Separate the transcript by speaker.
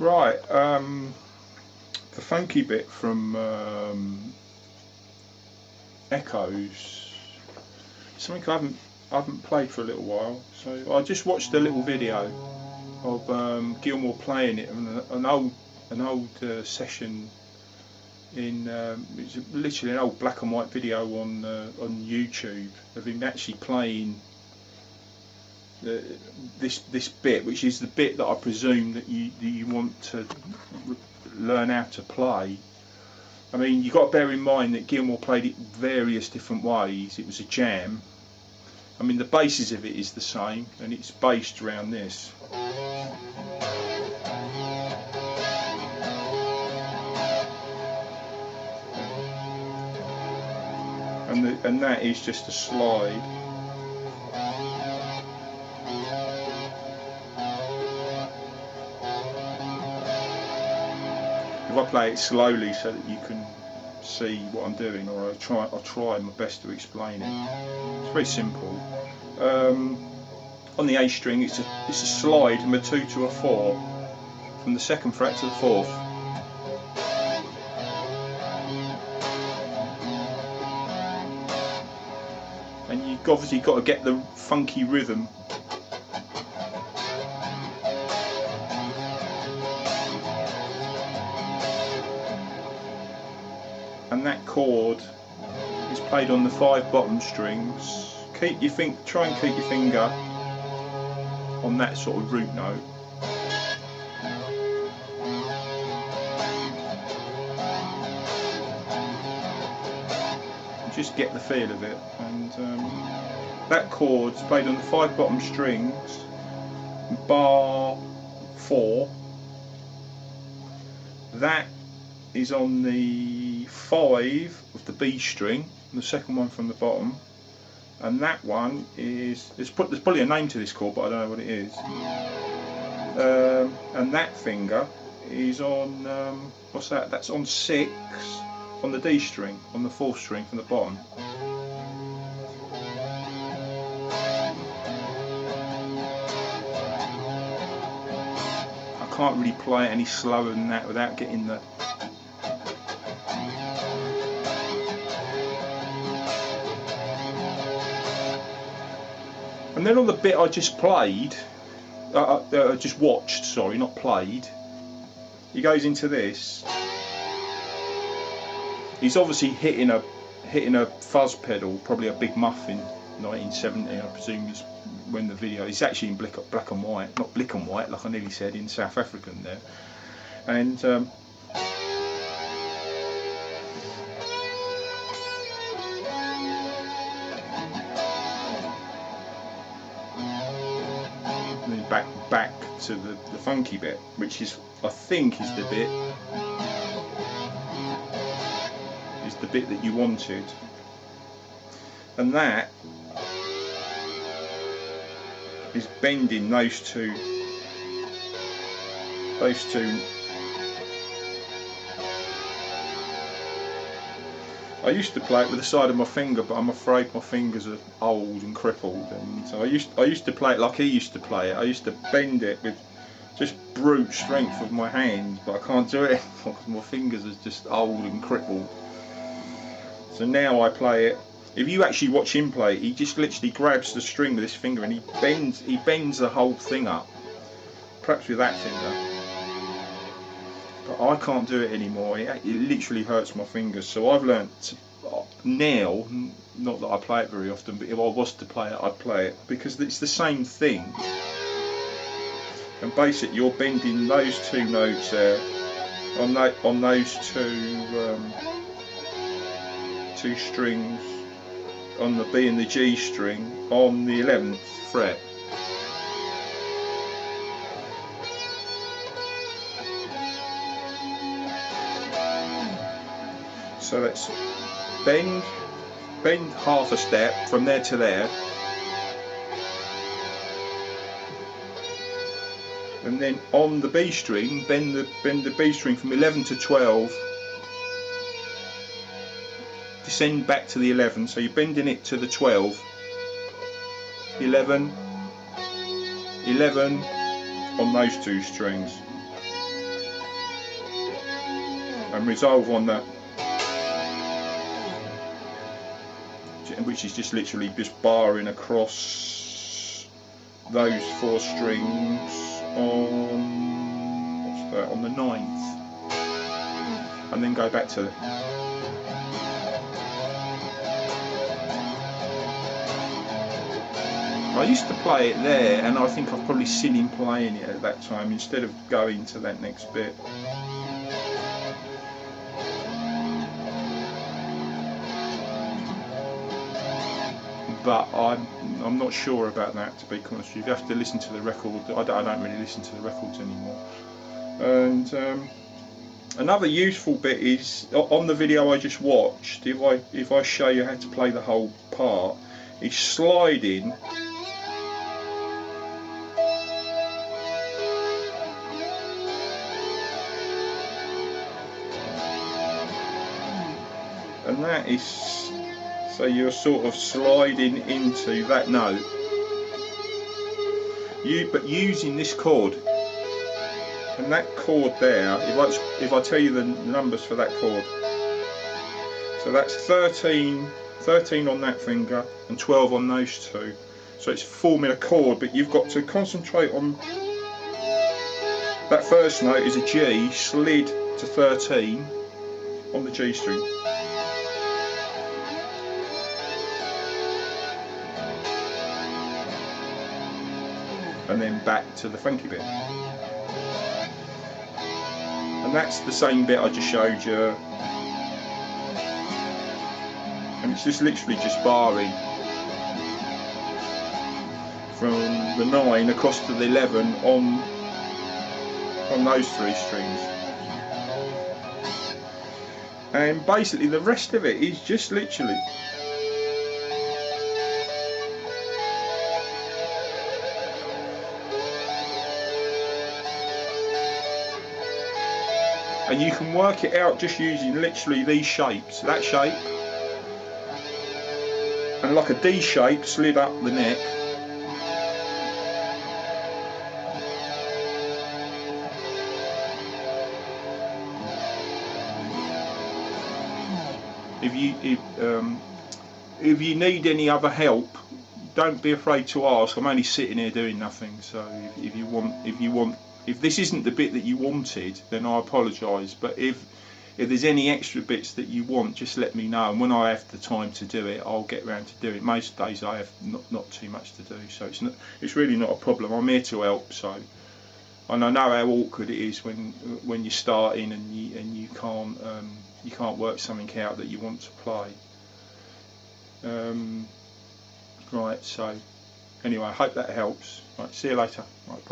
Speaker 1: Right, the funky bit from Echoes, something I haven't played for a little while. So I just watched a little video of Gilmour playing it, an old session in it's literally an old black and white video on YouTube of him actually playing this bit, which is the bit that I presume that you want to learn how to play. I mean, you've got to bear in mind that Gilmour played it various different ways. It was a jam. I mean, the basis of it is the same, and it's based around this. And that is just a slide. If I play it slowly so that you can see what I'm doing, or I'll try my best to explain it. It's very simple. On the A string, it's a slide from a 2 to a 4, from the 2nd fret to the 4th. And you've obviously got to get the funky rhythm. And that chord is played on the 5 bottom strings. Try and keep your finger on that sort of root note. And just get the feel of it. And that chord's played on the 5 bottom strings, bar 4. That is on the 5 of the B string, the 2nd one from the bottom, and that one is, there's probably a name to this chord, but I don't know what it is. And that finger is on, what's that? That's on 6 on the D string, on the 4th string from the bottom. I can't really play it any slower than that without getting the And then on the bit I just played, just watched, sorry, not played, he goes into this. He's obviously hitting a fuzz pedal, probably a Big Muffin, 1970, I presume is when the video. It's actually in black and white, not black and white, like I nearly said, in South African there. And back to the funky bit, which is, I think, is the bit that you wanted, and that is bending those two. I used to play it with the side of my finger, but I'm afraid my fingers are old and crippled, and so I used to play it like he used to play it. I used to bend it with just brute strength of my hands, but I can't do it anymore because my fingers are just old and crippled. So now I play it. If you actually watch him play, he just literally grabs the string with his finger and he bends the whole thing up, perhaps with that finger. But I can't do it anymore. It literally hurts my fingers. So I've learnt now, not that I play it very often, but if I was to play it, I'd play it because it's the same thing. And basically, you're bending those two notes there on those two strings, on the B and the G string, on the 11th fret. So let's bend half a step from there to there, and then on the B string, bend the B string from 11 to 12, descend back to the 11, so you're bending it to the 12, 11 on those two strings. and resolve on that, which is just literally just barring across those 4 strings on, what's that, on the 9th, and then go back to I used to play it there, and I think I've probably seen him playing it at that time instead of going to that next bit. But I'm not sure about that, to be honest. You have to listen to the record. I don't really listen to the records anymore. And another useful bit is on the video I just watched. If I show you how to play the whole part, is sliding. And that is, so you're sort of sliding into that note, but using this chord. And that chord there, if I tell you the numbers for that chord, so that's 13 on that finger and 12 on those 2. So it's forming a chord, but you've got to concentrate on that first note is a G slid to 13 on the G string. And then back to the funky bit. And that's the same bit I just showed you. And it's just literally just barring from the 9 across to the 11 on those 3 strings. And basically the rest of it is just literally and you can work it out just using literally these shapes, that shape, and like a D shape slid up the neck, if you need any other help, don't be afraid to ask. I'm only sitting here doing nothing, so if this isn't the bit that you wanted, then I apologise, but if there's any extra bits that you want, just let me know, and when I have the time to do it, I'll get around to doing it. Most days I have not too much to do, so it's really not a problem. I'm here to help. So, and I know how awkward it is when you're starting and you can't work something out that you want to play. Right, so anyway, I hope that helps. Right, see you later. Right, bye.